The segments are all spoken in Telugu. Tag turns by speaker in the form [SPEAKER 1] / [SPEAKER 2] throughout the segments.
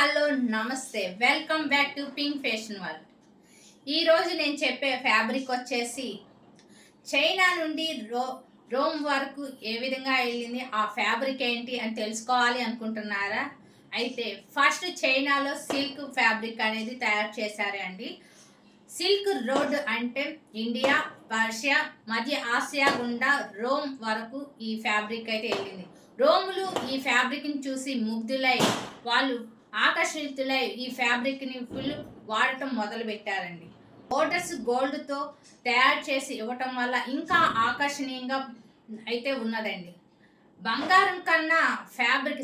[SPEAKER 1] హలో నమస్తే welcome back to pink fashion world. ఈరోజు నేను చెప్పే ఫ్యాబ్రిక్ వచ్చేసి చైనా నుండి రోమ్ వరకు ఏ విధంగా వెళ్ళింది, ఆ ఫ్యాబ్రిక్ ఏంటి అని తెలుసుకోవాలి అనుకుంటున్నారా? అయితే ఫస్ట్ చైనాలో సిల్క్ ఫ్యాబ్రిక్ అనేది తయారు చేశారు అండి. సిల్క్ రోడ్ అంటే ఇండియా, పర్షియా, మధ్య ఆసియా గుండా రోమ్ వరకు ఈ ఫ్యాబ్రిక్ అయితే వెళ్ళింది. రోములు ఈ ఫ్యాబ్రిక్ని చూసి ముగ్ధులై వాళ్ళు ఆకర్షితులై ఈ ఫ్యాబ్రిక్ని ఫుల్ వాడటం మొదలు పెట్టారండి. బోర్డర్స్ గోల్డ్తో తయారు చేసి ఇవ్వటం వల్ల ఇంకా ఆకర్షణీయంగా అయితే ఉన్నదండి. బంగారం కన్నా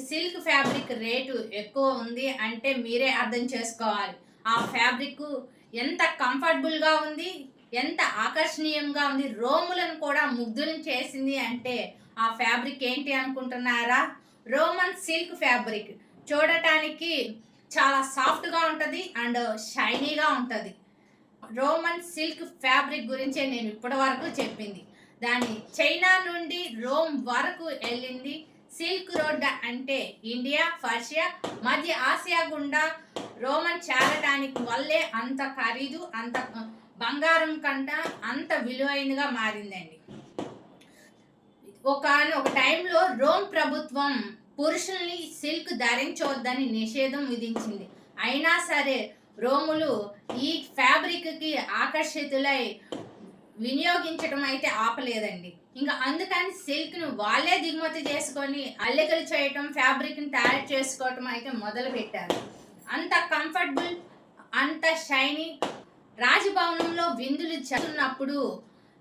[SPEAKER 1] సిల్క్ ఫ్యాబ్రిక్ రేటు ఎక్కువ ఉంది అంటే మీరే అర్థం చేసుకోవాలి. ఆ ఫ్యాబ్రిక్ ఎంత కంఫర్టబుల్గా ఉంది, ఎంత ఆకర్షణీయంగా ఉంది, రోములను కూడా ముగ్ధులను చేసింది అంటే ఆ ఫ్యాబ్రిక్ ఏంటి అనుకుంటున్నారా? రోమన్ సిల్క్ ఫ్యాబ్రిక్ చూడటానికి చాలా సాఫ్ట్గా ఉంటుంది అండ్ షైనీగా ఉంటుంది. రోమన్ సిల్క్ ఫ్యాబ్రిక్ గురించే నేను ఇప్పటి వరకు చెప్పింది. దాని చైనా నుండి రోమ్ వరకు వెళ్ళింది. సిల్క్ రోడ్ అంటే ఇండియా, పర్షియా, మధ్య ఆసియా గుండా రోమన్ చేరటానికి వల్లే అంత ఖరీదు, అంత బంగారం కంట అంత విలువైనగా మారిందండి. ఒక టైంలో రోమ్ ప్రభుత్వం పురుషుల్ని సిల్క్ ధరించవద్దని నిషేధం విధించింది. అయినా సరే రోములు ఈ ఫ్యాబ్రిక్కి ఆకర్షితులై వినియోగించడం అయితే ఆపలేదండి. ఇంకా అందుకని సిల్క్ను వాళ్ళే దిగుమతి చేసుకొని అల్లికలు చేయటం, ఫ్యాబ్రిక్ని తయారు చేసుకోవటం అయితే మొదలు పెట్టారు. అంత కంఫర్టబుల్, అంత షైనీ. రాజభవనంలో విందులు జరుగుతున్నప్పుడు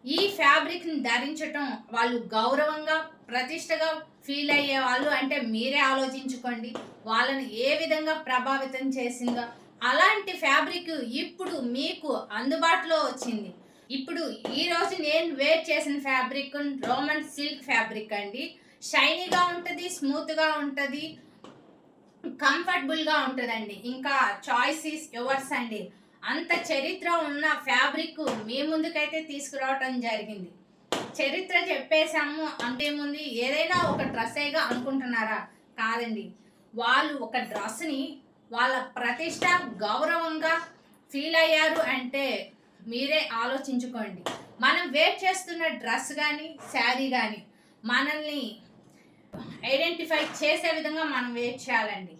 [SPEAKER 1] ఈ ఫ్యాబ్రిక్ని ధరించటం వాళ్ళు గౌరవంగా, ప్రతిష్టగా ఫీల్ అయ్యే వాళ్ళు. అంటే మీరే ఆలోచించుకోండి వాళ్ళని ఏ విధంగా ప్రభావితం చేసిందో. అలాంటి ఫ్యాబ్రిక్ ఇప్పుడు మీకు అందుబాటులో వచ్చింది. ఇప్పుడు ఈరోజు నేను వేర్ చేసిన ఫ్యాబ్రిక్ రోమన్ సిల్క్ ఫ్యాబ్రిక్ అండి. షైనీగా ఉంటుంది, స్మూత్గా ఉంటుంది, కంఫర్టబుల్గా ఉంటుందండి. ఇంకా చాయిస్ ఈస్ యువర్స్ అండి. అంత చరిత్ర ఉన్న ఫ్యాబ్రిక్ మీ ముందుకైతే తీసుకురావటం జరిగింది. చరిత్ర చెప్పేశాము అంటే ముందు ఏదైనా ఒక డ్రెస్సేగా అనుకుంటున్నారా? కాదండి. వాళ్ళు ఒక డ్రెస్ని వాళ్ళ ప్రతిష్ట, గౌరవంగా ఫీల్ అయ్యారు అంటే మీరే ఆలోచించుకోండి. మనం వేర్ చేస్తున్న డ్రెస్ కానీ, శారీ కానీ మనల్ని ఐడెంటిఫై చేసే విధంగా మనం వేర్ చేయాలండి.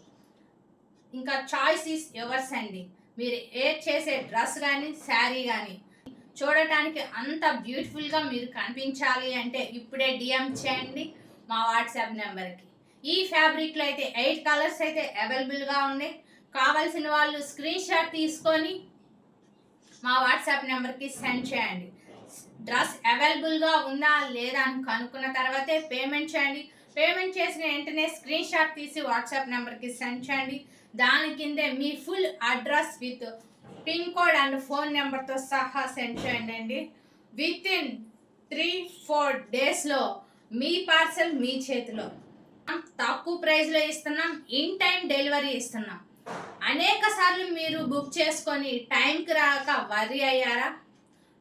[SPEAKER 1] ఇంకా చాయిస్ ఈస్ యువర్స్ అండి. మీరు వేర్ చేసే డ్రెస్ కానీ, శారీ కానీ చూడటానికి అంత బ్యూటిఫుల్గా మీరు కనిపించాలి అంటే ఇప్పుడే డిఎం చేయండి మా వాట్సాప్ నెంబర్కి. ఈ ఫ్యాబ్రిక్లో అయితే 8 కలర్స్ అయితే అవైలబుల్గా ఉన్నాయి. కావాల్సిన వాళ్ళు స్క్రీన్ షాట్ తీసుకొని మా వాట్సాప్ నెంబర్కి సెండ్ చేయండి. డ్రెస్ అవైలబుల్గా ఉందా లేదా అని కనుక్కున్న తర్వాతే పేమెంట్ చేయండి. పేమెంట్ చేసిన వెంటనే స్క్రీన్ షాట్ తీసి వాట్సాప్ నెంబర్కి సెండ్ చేయండి. దాని కిందే మీ full address with pin code and phone నెంబర్తో సహా సెండ్ చేయండి అండి. విత్ ఇన్ 3-4 డేస్లో మీ పార్సల్ మీ చేతిలో. తక్కువ ప్రైస్లో ఇస్తున్నాం, ఇన్ టైం డెలివరీ ఇస్తున్నాం. అనేక సార్లు మీరు బుక్ చేసుకొని టైంకి రాక వర్రీ అయ్యారా?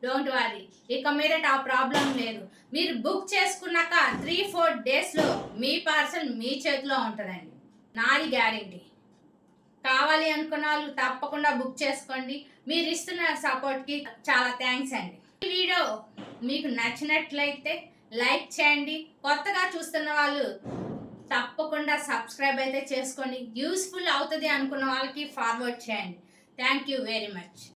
[SPEAKER 1] డోంట్ వర్రీ, ఇక మీదట ఆ ప్రాబ్లం లేదు. మీరు బుక్ చేసుకున్నాక 3-4 డేస్లో మీ పార్సల్ మీ చేతిలో ఉంటుందండి. నాది గ్యారెంటీ. కావాలి అనుకున్న వాళ్ళు తప్పకుండా బుక్ చేసుకోండి. మీరు ఇస్తున్న సపోర్ట్కి చాలా థ్యాంక్స్ అండి. ఈ వీడియో మీకు నచ్చినట్లయితే లైక్ చేయండి. కొత్తగా చూస్తున్న వాళ్ళు తప్పకుండా సబ్స్క్రైబ్ అయితే చేసుకోండి. యూస్ఫుల్ అవుతుంది అనుకున్న వాళ్ళకి ఫార్వర్డ్ చేయండి. Thank you very much.